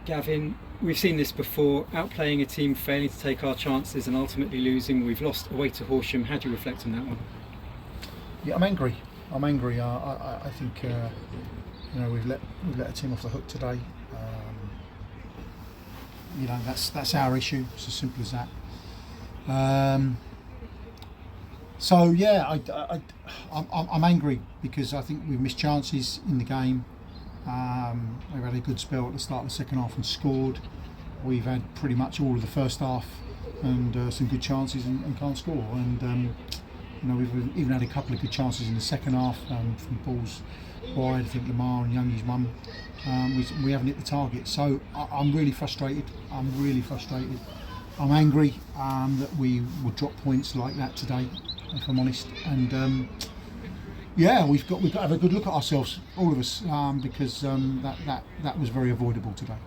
Gavin, we've seen this before, outplaying a team, failing to take our chances and ultimately losing. We've lost away to Horsham. How do you reflect on that one? Yeah, I'm angry. I think we've let a team off the hook today. That's our issue. It's as simple as that. I'm angry because I think we've missed chances in the game. We've had a good spell at the start of the second half and scored. We've had pretty much all of the first half and some good chances and can't score. And we've even had a couple of good chances in the second half from balls wide. I think Lamar and Youngie's one. We haven't hit the target. So I'm really frustrated. I'm angry that we would drop points like that today, if I'm honest. And we've got to have a good look at ourselves, all of us, because that was very avoidable today.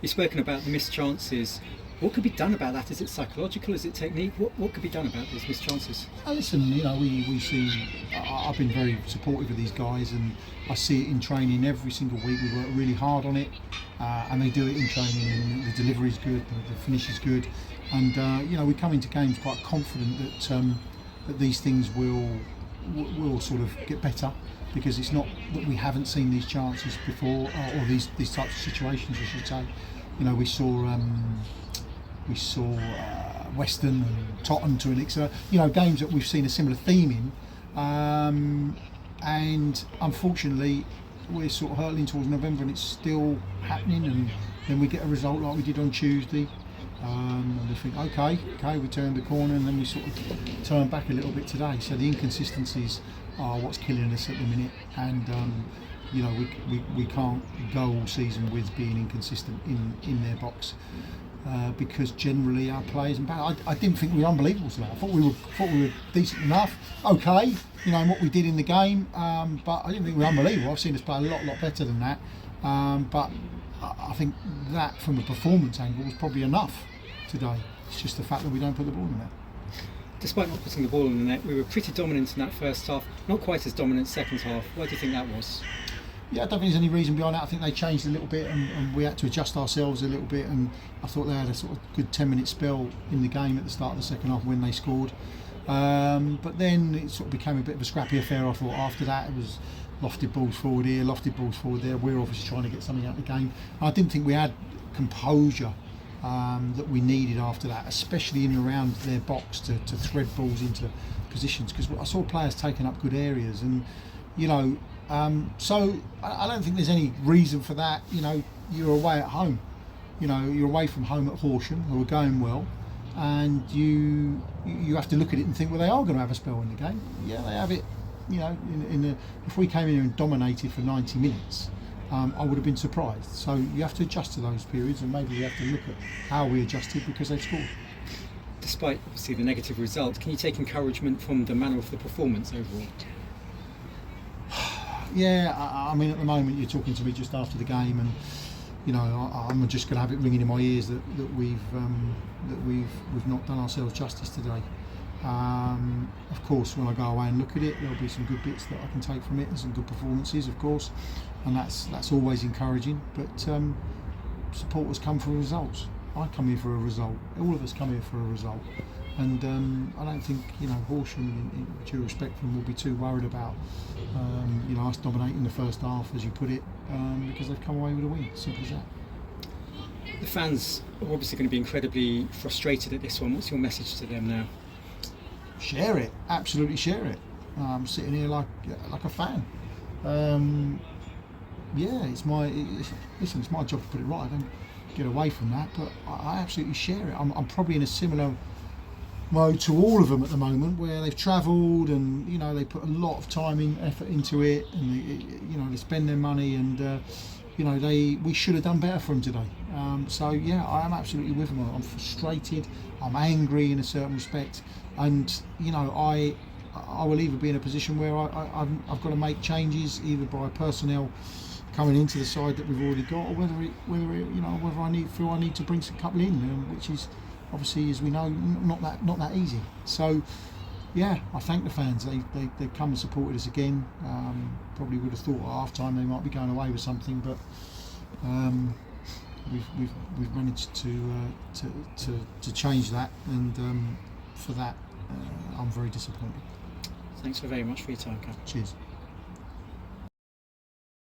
You've spoken about the missed chances. What could be done about that? Is it psychological? Is it technique? What could be done about those missed chances? Listen, we see. I've been very supportive of these guys, and I see it in training every single week. We work really hard on it, and they do it in training. And the delivery is good, the finish is good, and we come into games quite confident that these things will sort of get better, because it's not that we haven't seen these chances before, or these types of situations, I should say. We saw Western and Tottenham to an extent, games that we've seen a similar theme in, and unfortunately we're sort of hurtling towards November and it's still happening, and then we get a result like we did on Tuesday, and we think okay, we turned the corner, and then we sort of turn back a little bit today. So the inconsistencies are what's killing us at the minute, and we can't go all season with being inconsistent in their box. Because generally our players and I didn't think we were unbelievable today. I thought we were decent enough, okay, in what we did in the game, but I didn't think we were unbelievable. I've seen us play a lot better than that, but I think that from a performance angle was probably enough today. It's just the fact that we don't put the ball in the net. Despite not putting the ball in the net, we were pretty dominant in that first half, not quite as dominant second half. Why do you think that was? Yeah, I don't think there's any reason behind that. I think they changed a little bit, and we had to adjust ourselves a little bit, and I thought they had a sort of good 10-minute spell in the game at the start of the second half when they scored, but then it sort of became a bit of a scrappy affair. I thought after that it was lofted balls forward here, lofted balls forward there. We're obviously trying to get something out of the game. I didn't think we had composure that we needed after that, especially in and around their box to thread balls into positions, because I saw players taking up good areas, and so I don't think there's any reason for that. You're away at home. You're away from home at Horsham, who are going well, and you have to look at it and think, well, they are going to have a spell in the game. Yeah, they have it. If we came in here and dominated for 90 minutes, I would have been surprised. So you have to adjust to those periods, and maybe we have to look at how we adjusted because they've scored. Despite obviously the negative result, can you take encouragement from the manner of the performance overall? Yeah, I mean, at the moment you're talking to me just after the game, and I'm just going to have it ringing in my ears that we've not done ourselves justice today. Of course, when I go away and look at it, there'll be some good bits that I can take from it, and some good performances, of course, and that's always encouraging. But supporters come for results. I come here for a result. All of us come here for a result. And I don't think Horsham, in due respect for them, will be too worried about us dominating the first half, as you put it, because they've come away with a win. Simple as that. The fans are obviously going to be incredibly frustrated at this one. What's your message to them now? Share it, absolutely share it. I'm sitting here like a fan. It's my job to put it right. I don't get away from that, but I absolutely share it. I'm probably in a similar mode to all of them at the moment, where they've travelled and they put a lot of time and effort into it, and they spend their money, and we should have done better for them today. I am absolutely with them. I'm frustrated, I'm angry in a certain respect, and I will either be in a position where I've got to make changes, either by personnel coming into the side that we've already got, or whether I need to bring some couple in, which is obviously, as we know, not that easy. So yeah, I thank the fans. They come and supported us again. Probably would have thought at half time they might be going away with something, but we've managed to change that, and for that I'm very disappointed. Thanks very much for your time, Gavin. Cheers.